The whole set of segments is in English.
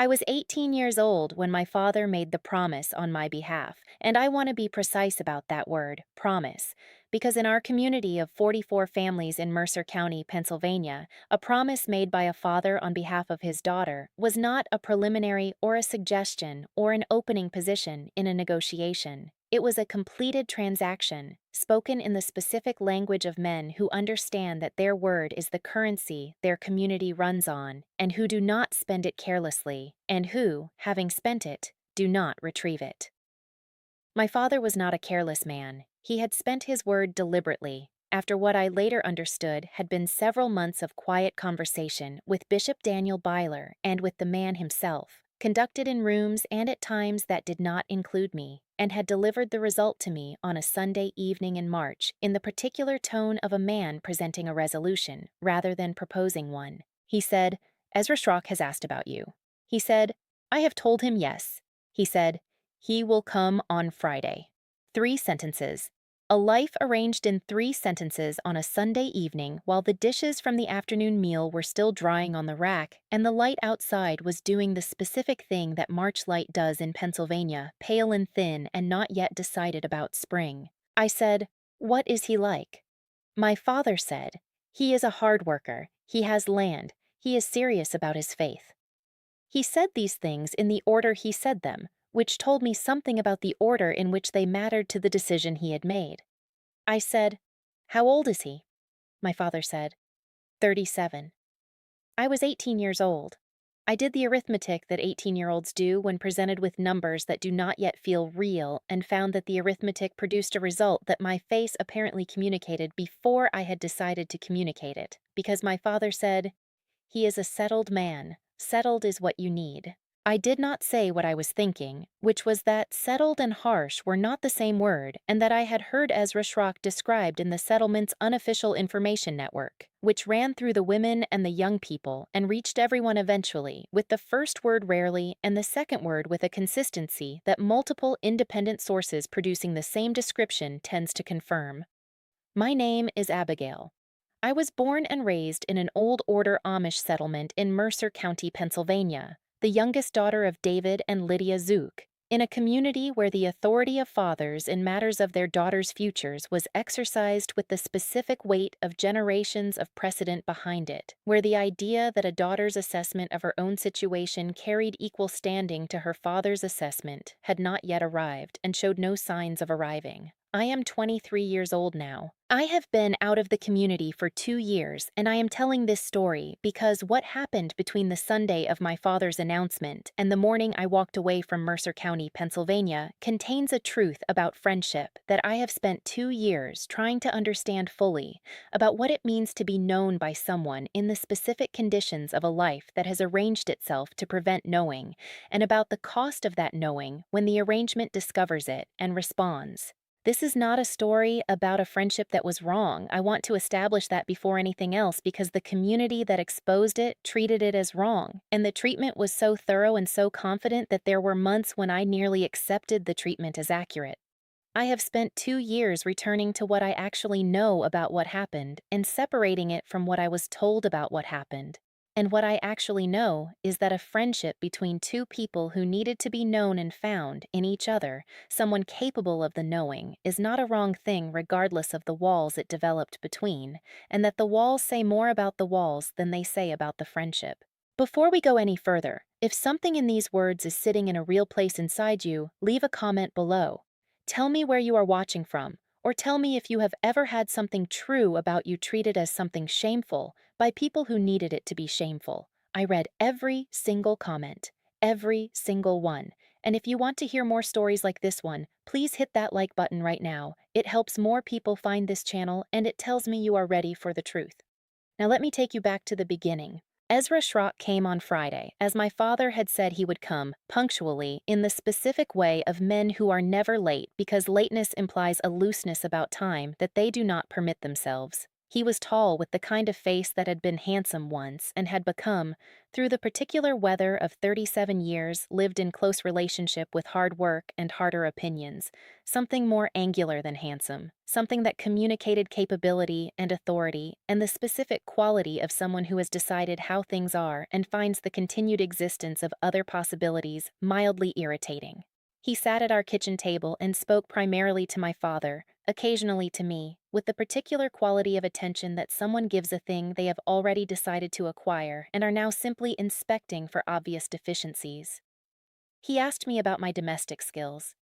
I was 18 years old when my father made the promise on my behalf, and I want to be precise about that word, promise, because in our community of 44 families in Mercer County, Pennsylvania, a promise made by a father on behalf of his daughter was not a preliminary or a suggestion or an opening position in a negotiation. It was a completed transaction, spoken in the specific language of men who understand that their word is the currency their community runs on, and who do not spend it carelessly, and who, having spent it, do not retrieve it. My father was not a careless man. He had spent his word deliberately, after what I later understood had been several months of quiet conversation with Bishop Daniel Byler and with the man himself, conducted in rooms and at times that did not include me, and had delivered the result to me on a Sunday evening in March in the particular tone of a man presenting a resolution rather than proposing one. He said, "Ezra Schrock has asked about you." He said, "I have told him yes." He said, "He will come on Friday." 3 sentences. A life arranged in 3 sentences on a Sunday evening while the dishes from the afternoon meal were still drying on the rack and the light outside was doing the specific thing that March light does in Pennsylvania, pale and thin and not yet decided about spring. I said, "What is he like?" My father said, "He is a hard worker, he has land, he is serious about his faith." He said these things in the order he said them, which told me something about the order in which they mattered to the decision he had made. I said, "How old is he?" My father said, 37. I was 18 years old. I did the arithmetic that 18-year-olds do when presented with numbers that do not yet feel real and found that the arithmetic produced a result that my face apparently communicated before I had decided to communicate it, because my father said, "He is a settled man. Settled is what you need." I did not say what I was thinking, which was that settled and harsh were not the same word, and that I had heard Ezra Schrock described in the settlement's unofficial information network, which ran through the women and the young people and reached everyone eventually, with the first word rarely and the second word with a consistency that multiple independent sources producing the same description tends to confirm. My name is Abigail. I was born and raised in an old order Amish settlement in Mercer County, Pennsylvania, the youngest daughter of David and Lydia Zook, in a community where the authority of fathers in matters of their daughters' futures was exercised with the specific weight of generations of precedent behind it, where the idea that a daughter's assessment of her own situation carried equal standing to her father's assessment had not yet arrived and showed no signs of arriving. I am 23 years old now. I have been out of the community for 2 years, and I am telling this story because what happened between the Sunday of my father's announcement and the morning I walked away from Mercer County, Pennsylvania, contains a truth about friendship that I have spent 2 years trying to understand fully, about what it means to be known by someone in the specific conditions of a life that has arranged itself to prevent knowing, and about the cost of that knowing when the arrangement discovers it and responds. This is not a story about a friendship that was wrong. I want to establish that before anything else because the community that exposed it treated it as wrong, and the treatment was so thorough and so confident that there were months when I nearly accepted the treatment as accurate. I have spent 2 years returning to what I actually know about what happened and separating it from what I was told about what happened. And what I actually know is that a friendship between 2 people who needed to be known and found in each other, someone capable of the knowing, is not a wrong thing regardless of the walls it developed between, and that the walls say more about the walls than they say about the friendship. Before we go any further, if something in these words is sitting in a real place inside you, leave a comment below. Tell me where you are watching from, or tell me if you have ever had something true about you treated as something shameful by people who needed it to be shameful. I read every single comment, every single one. And if you want to hear more stories like this one, please hit that like button right now. It helps more people find this channel and it tells me you are ready for the truth. Now let me take you back to the beginning. Ezra Schrock came on Friday, as my father had said he would come, punctually, in the specific way of men who are never late because lateness implies a looseness about time that they do not permit themselves. He was tall with the kind of face that had been handsome once and had become, through the particular weather of 37 years lived in close relationship with hard work and harder opinions, something more angular than handsome, something that communicated capability and authority and the specific quality of someone who has decided how things are and finds the continued existence of other possibilities mildly irritating. He sat at our kitchen table and spoke primarily to my father, occasionally to me, with the particular quality of attention that someone gives a thing they have already decided to acquire and are now simply inspecting for obvious deficiencies. He asked me about my domestic skills.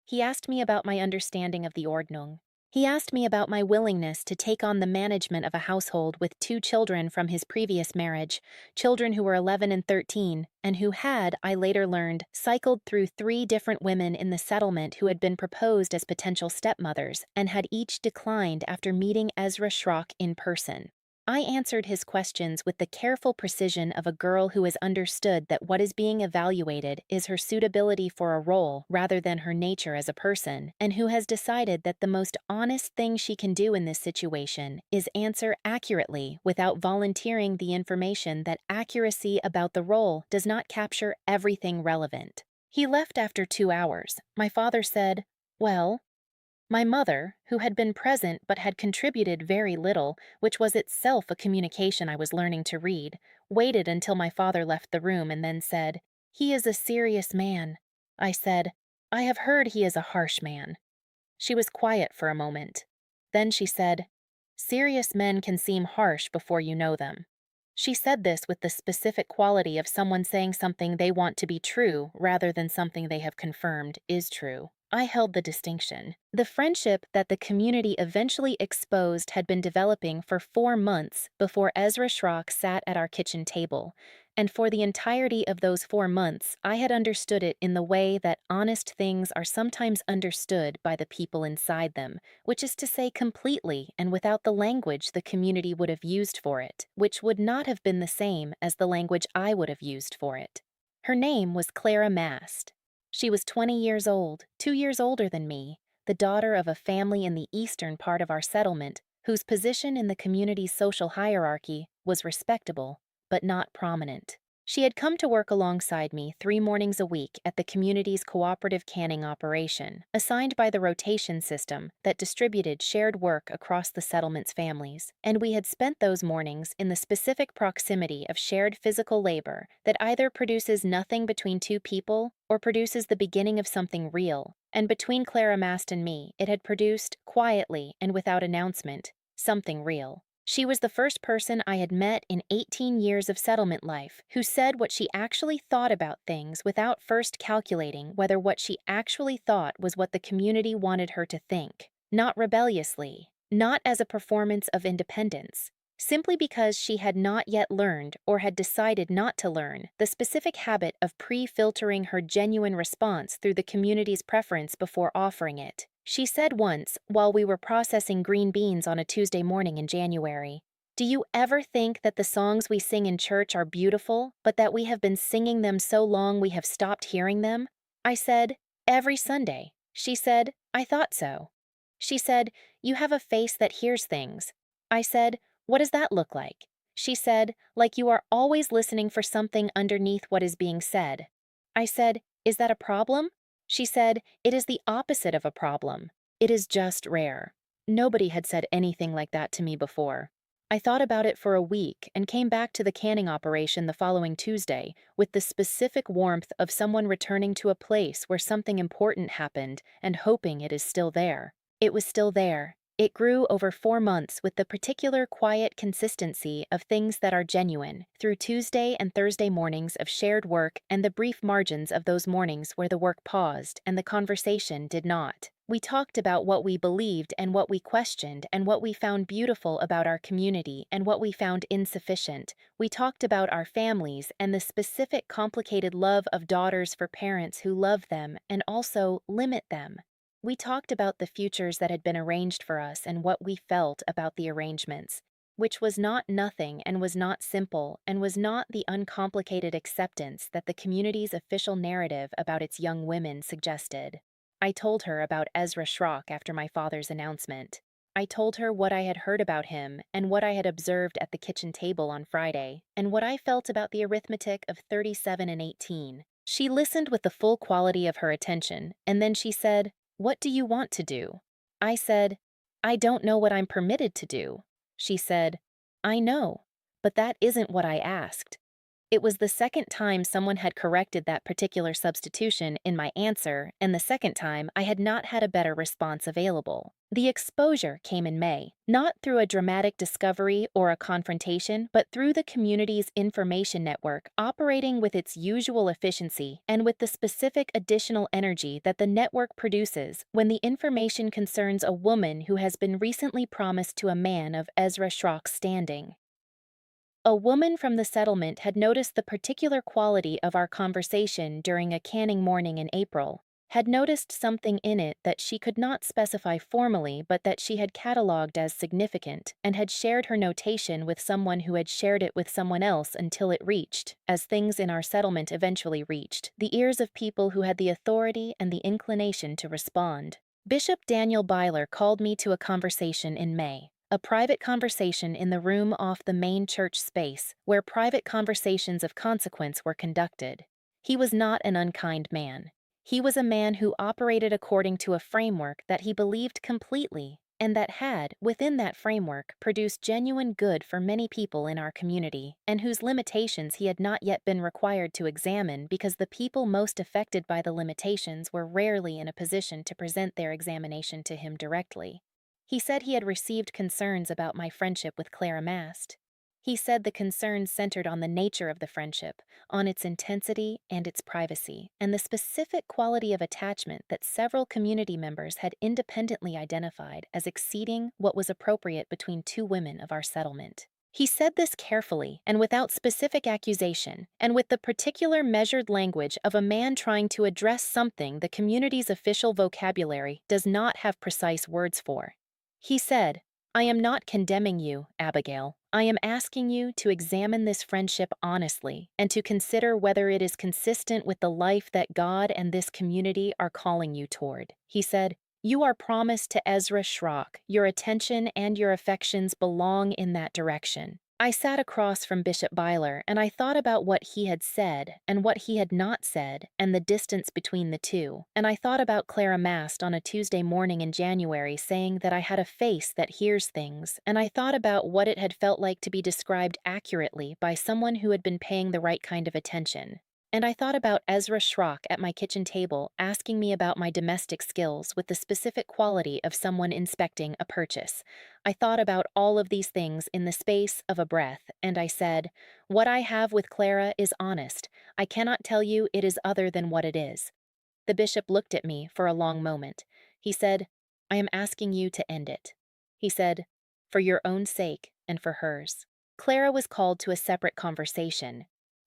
He asked me about my understanding of the Ordnung. He asked me about my willingness to take on the management of a household with two children from his previous marriage, children who were 11 and 13, and who had, I later learned, cycled through 3 different women in the settlement who had been proposed as potential stepmothers and had each declined after meeting Ezra Schrock in person. I answered his questions with the careful precision of a girl who has understood that what is being evaluated is her suitability for a role rather than her nature as a person, and who has decided that the most honest thing she can do in this situation is answer accurately without volunteering the information that accuracy about the role does not capture everything relevant. He left after 2 hours. My father said, "Well," my mother, who had been present but had contributed very little, which was itself a communication I was learning to read, waited until my father left the room and then said, "He is a serious man." I said, "I have heard he is a harsh man." She was quiet for a moment. Then she said, "Serious men can seem harsh before you know them." She said this with the specific quality of someone saying something they want to be true rather than something they have confirmed is true. I held the distinction. The friendship that the community eventually exposed had been developing for 4 months before Ezra Schrock sat at our kitchen table, and for the entirety of those 4 months, I had understood it in the way that honest things are sometimes understood by the people inside them, which is to say completely and without the language the community would have used for it, which would not have been the same as the language I would have used for it. Her name was Clara Mast. She was 20 years old, 2 years older than me, the daughter of a family in the eastern part of our settlement, whose position in the community's social hierarchy was respectable, but not prominent. She had come to work alongside me 3 mornings a week at the community's cooperative canning operation, assigned by the rotation system that distributed shared work across the settlement's families, and we had spent those mornings in the specific proximity of shared physical labor that either produces nothing between two people or produces the beginning of something real, and between Clara Mast and me, it had produced, quietly and without announcement, something real. She was the first person I had met in 18 years of settlement life who said what she actually thought about things without first calculating whether what she actually thought was what the community wanted her to think, not rebelliously, not as a performance of independence, simply because she had not yet learned or had decided not to learn the specific habit of pre-filtering her genuine response through the community's preference before offering it. She said once, while we were processing green beans on a Tuesday morning in January, "Do you ever think that the songs we sing in church are beautiful, but that we have been singing them so long we have stopped hearing them?" I said, "Every Sunday." She said, "I thought so." She said, "You have a face that hears things." I said, "What does that look like?" She said, "Like you are always listening for something underneath what is being said." I said, "Is that a problem?" She said, "It is the opposite of a problem. It is just rare." Nobody had said anything like that to me before. I thought about it for a week and came back to the canning operation the following Tuesday with the specific warmth of someone returning to a place where something important happened and hoping it is still there. It was still there. It grew over 4 months with the particular quiet consistency of things that are genuine, through Tuesday and Thursday mornings of shared work and the brief margins of those mornings where the work paused and the conversation did not. We talked about what we believed and what we questioned and what we found beautiful about our community and what we found insufficient. We talked about our families and the specific complicated love of daughters for parents who love them and also limit them. We talked about the futures that had been arranged for us and what we felt about the arrangements, which was not nothing and was not simple and was not the uncomplicated acceptance that the community's official narrative about its young women suggested. I told her about Ezra Schrock after my father's announcement. I told her what I had heard about him and what I had observed at the kitchen table on Friday, and what I felt about the arithmetic of 37 and 18. She listened with the full quality of her attention, and then she said, "What do you want to do?" I said, "I don't know what I'm permitted to do." She said, "I know, but that isn't what I asked." It was the second time someone had corrected that particular substitution in my answer, and the second time I had not had a better response available. The exposure came in May, not through a dramatic discovery or a confrontation, but through the community's information network operating with its usual efficiency and with the specific additional energy that the network produces when the information concerns a woman who has been recently promised to a man of Ezra Schrock's standing. A woman from the settlement had noticed the particular quality of our conversation during a canning morning in April, had noticed something in it that she could not specify formally but that she had catalogued as significant, and had shared her notation with someone who had shared it with someone else until it reached, as things in our settlement eventually reached, the ears of people who had the authority and the inclination to respond. Bishop Daniel Byler called me to a conversation in May. A private conversation in the room off the main church space, where private conversations of consequence were conducted. He was not an unkind man. He was a man who operated according to a framework that he believed completely, and that had, within that framework, produced genuine good for many people in our community, and whose limitations he had not yet been required to examine because the people most affected by the limitations were rarely in a position to present their examination to him directly. He said he had received concerns about my friendship with Clara Mast. He said the concerns centered on the nature of the friendship, on its intensity and its privacy, and the specific quality of attachment that several community members had independently identified as exceeding what was appropriate between two women of our settlement. He said this carefully and without specific accusation, and with the particular measured language of a man trying to address something the community's official vocabulary does not have precise words for. He said, "I am not condemning you, Abigail. I am asking you to examine this friendship honestly and to consider whether it is consistent with the life that God and this community are calling you toward." He said, "You are promised to Ezra Schrock. Your attention and your affections belong in that direction." I sat across from Bishop Byler and I thought about what he had said and what he had not said and the distance between the two, and I thought about Clara Mast on a Tuesday morning in January saying that I had a face that hears things, and I thought about what it had felt like to be described accurately by someone who had been paying the right kind of attention. And I thought about Ezra Schrock at my kitchen table asking me about my domestic skills with the specific quality of someone inspecting a purchase. I thought about all of these things in the space of a breath, and I said, "What I have with Clara is honest. I cannot tell you it is other than what it is." The bishop looked at me for a long moment. He said, "I am asking you to end it." He said, "For your own sake and for hers." Clara was called to a separate conversation.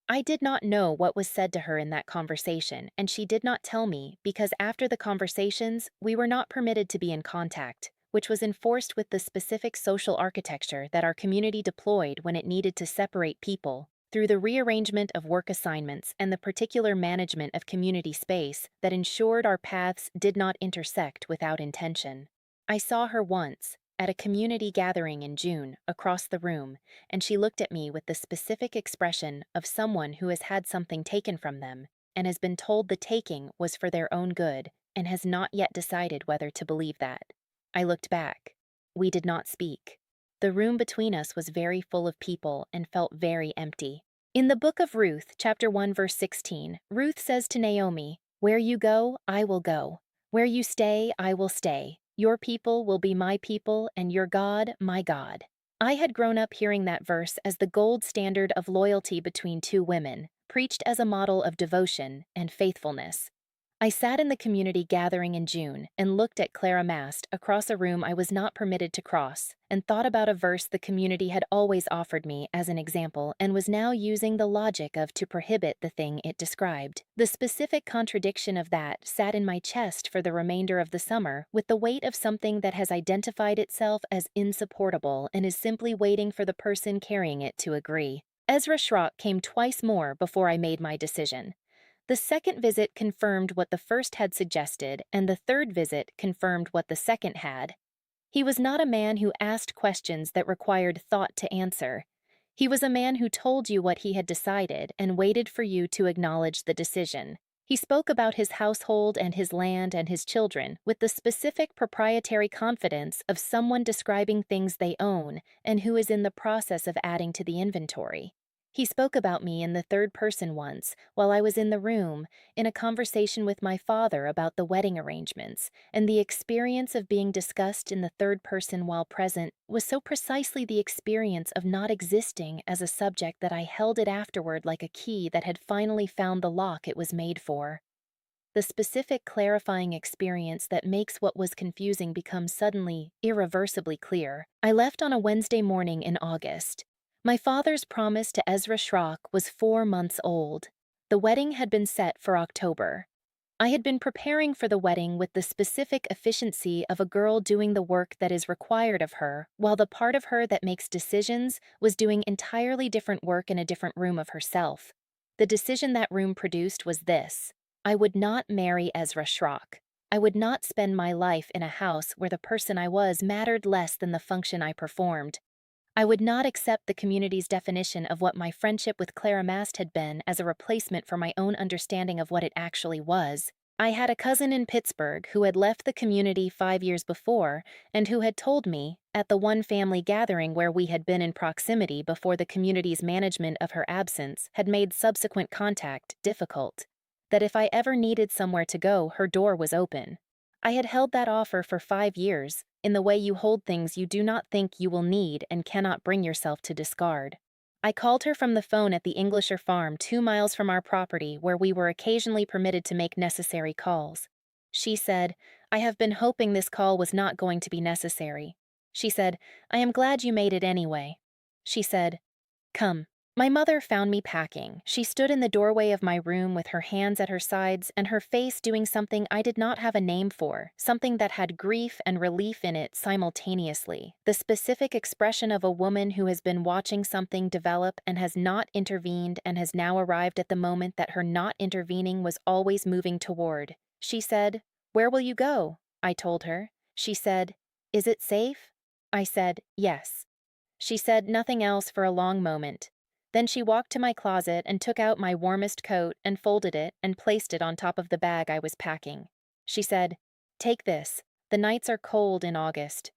I did not know what was said to her in that conversation, and she did not tell me because after the conversations, we were not permitted to be in contact, which was enforced with the specific social architecture that our community deployed when it needed to separate people, through the rearrangement of work assignments and the particular management of community space that ensured our paths did not intersect without intention. I saw her once, at a community gathering in June, across the room, and she looked at me with the specific expression of someone who has had something taken from them and has been told the taking was for their own good and has not yet decided whether to believe that. I looked back. We did not speak. The room between us was very full of people and felt very empty. In the book of Ruth, chapter 1, verse 16, Ruth says to Naomi, "Where you go, I will go. Where you stay, I will stay. Your people will be my people, and your God, my God." I had grown up hearing that verse as the gold standard of loyalty between two women, preached as a model of devotion and faithfulness. I sat in the community gathering in June and looked at Clara Mast across a room I was not permitted to cross, and thought about a verse the community had always offered me as an example and was now using the logic of to prohibit the thing it described. The specific contradiction of that sat in my chest for the remainder of the summer with the weight of something that has identified itself as insupportable and is simply waiting for the person carrying it to agree. Ezra Schrock came twice more before I made my decision. The second visit confirmed what the first had suggested, and the third visit confirmed what the second had. He was not a man who asked questions that required thought to answer. He was a man who told you what he had decided and waited for you to acknowledge the decision. He spoke about his household and his land and his children with the specific proprietary confidence of someone describing things they own and who is in the process of adding to the inventory. He spoke about me in the third person once, while I was in the room, in a conversation with my father about the wedding arrangements, and the experience of being discussed in the third person while present was so precisely the experience of not existing as a subject that I held it afterward like a key that had finally found the lock it was made for. The specific clarifying experience that makes what was confusing become suddenly, irreversibly clear. I left on a Wednesday morning in August. My father's promise to Ezra Schrock was 4 months old. The wedding had been set for October. I had been preparing for the wedding with the specific efficiency of a girl doing the work that is required of her, while the part of her that makes decisions was doing entirely different work in a different room of herself. The decision that room produced was this: I would not marry Ezra Schrock. I would not spend my life in a house where the person I was mattered less than the function I performed. I would not accept the community's definition of what my friendship with Clara Mast had been as a replacement for my own understanding of what it actually was. I had a cousin in Pittsburgh who had left the community 5 years before and who had told me, at the one family gathering where we had been in proximity before the community's management of her absence had made subsequent contact difficult, that if I ever needed somewhere to go, her door was open. I had held that offer for 5 years, in the way you hold things you do not think you will need and cannot bring yourself to discard. I called her from the phone at the Englisher farm 2 miles from our property where we were occasionally permitted to make necessary calls. She said, I have been hoping this call was not going to be necessary. She said, I am glad you made it anyway. She said, come. My mother found me packing. She stood in the doorway of my room with her hands at her sides and her face doing something I did not have a name for, something that had grief and relief in it simultaneously, the specific expression of a woman who has been watching something develop and has not intervened and has now arrived at the moment that her not intervening was always moving toward. She said, where will you go? I told her. She said, is it safe? I said, yes. She said nothing else for a long moment. Then she walked to my closet and took out my warmest coat and folded it and placed it on top of the bag I was packing. She said, take this. The nights are cold in August.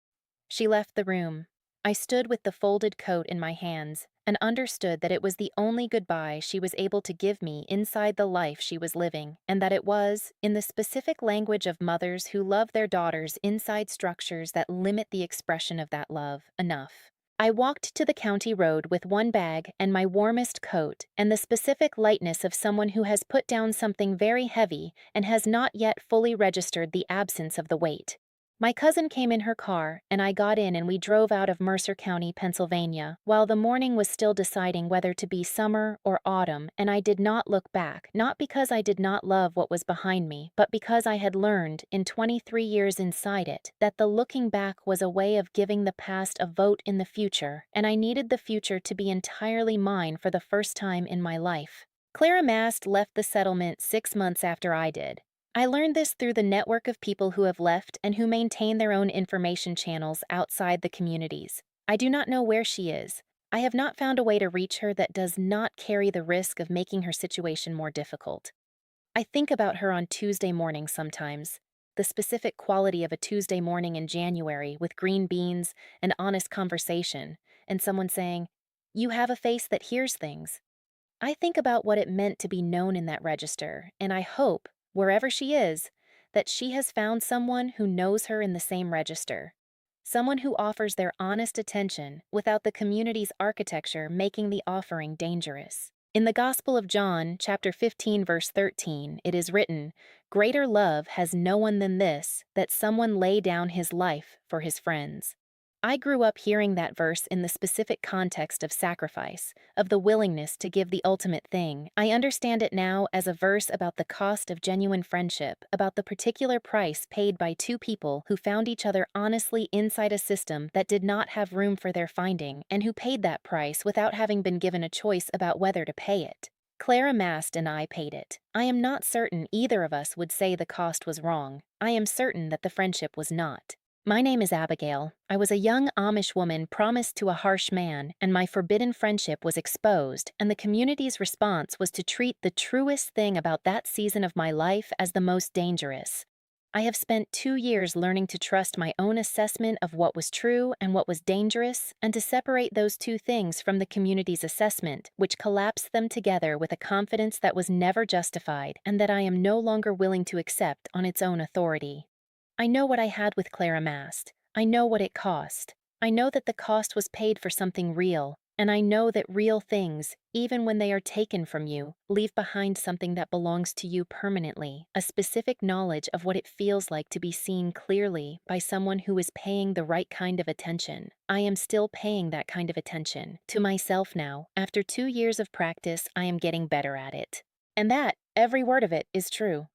She left the room. I stood with the folded coat in my hands and understood that it was the only goodbye she was able to give me inside the life she was living, and that it was, in the specific language of mothers who love their daughters inside structures that limit the expression of that love, enough. I walked to the county road with one bag and my warmest coat and the specific lightness of someone who has put down something very heavy and has not yet fully registered the absence of the weight. My cousin came in her car, and I got in and we drove out of Mercer County, Pennsylvania, while the morning was still deciding whether to be summer or autumn, and I did not look back, not because I did not love what was behind me, but because I had learned, in 23 years inside it, that the looking back was a way of giving the past a vote in the future, and I needed the future to be entirely mine for the first time in my life. Clara Mast left the settlement 6 months after I did. I learned this through the network of people who have left and who maintain their own information channels outside the communities. I do not know where she is. I have not found a way to reach her that does not carry the risk of making her situation more difficult. I think about her on Tuesday mornings sometimes. The specific quality of a Tuesday morning in January with green beans and honest conversation, and someone saying, you have a face that hears things. I think about what it meant to be known in that register, and I hope, wherever she is, that she has found someone who knows her in the same register. Someone who offers their honest attention without the community's architecture making the offering dangerous. In the Gospel of John, chapter 15, verse 13, it is written, greater love has no one than this, that someone lay down his life for his friends. I grew up hearing that verse in the specific context of sacrifice, of the willingness to give the ultimate thing. I understand it now as a verse about the cost of genuine friendship, about the particular price paid by two people who found each other honestly inside a system that did not have room for their finding, and who paid that price without having been given a choice about whether to pay it. Clara Mast and I paid it. I am not certain either of us would say the cost was wrong. I am certain that the friendship was not. My name is Abigail. I was a young Amish woman promised to a harsh man, and my forbidden friendship was exposed, and the community's response was to treat the truest thing about that season of my life as the most dangerous. I have spent 2 years learning to trust my own assessment of what was true and what was dangerous, and to separate those two things from the community's assessment, which collapsed them together with a confidence that was never justified and that I am no longer willing to accept on its own authority. I know what I had with Clara Mast. I know what it cost. I know that the cost was paid for something real, and I know that real things, even when they are taken from you, leave behind something that belongs to you permanently, a specific knowledge of what it feels like to be seen clearly by someone who is paying the right kind of attention. I am still paying that kind of attention to myself now. After 2 years of practice, I am getting better at it. And that, every word of it, is true.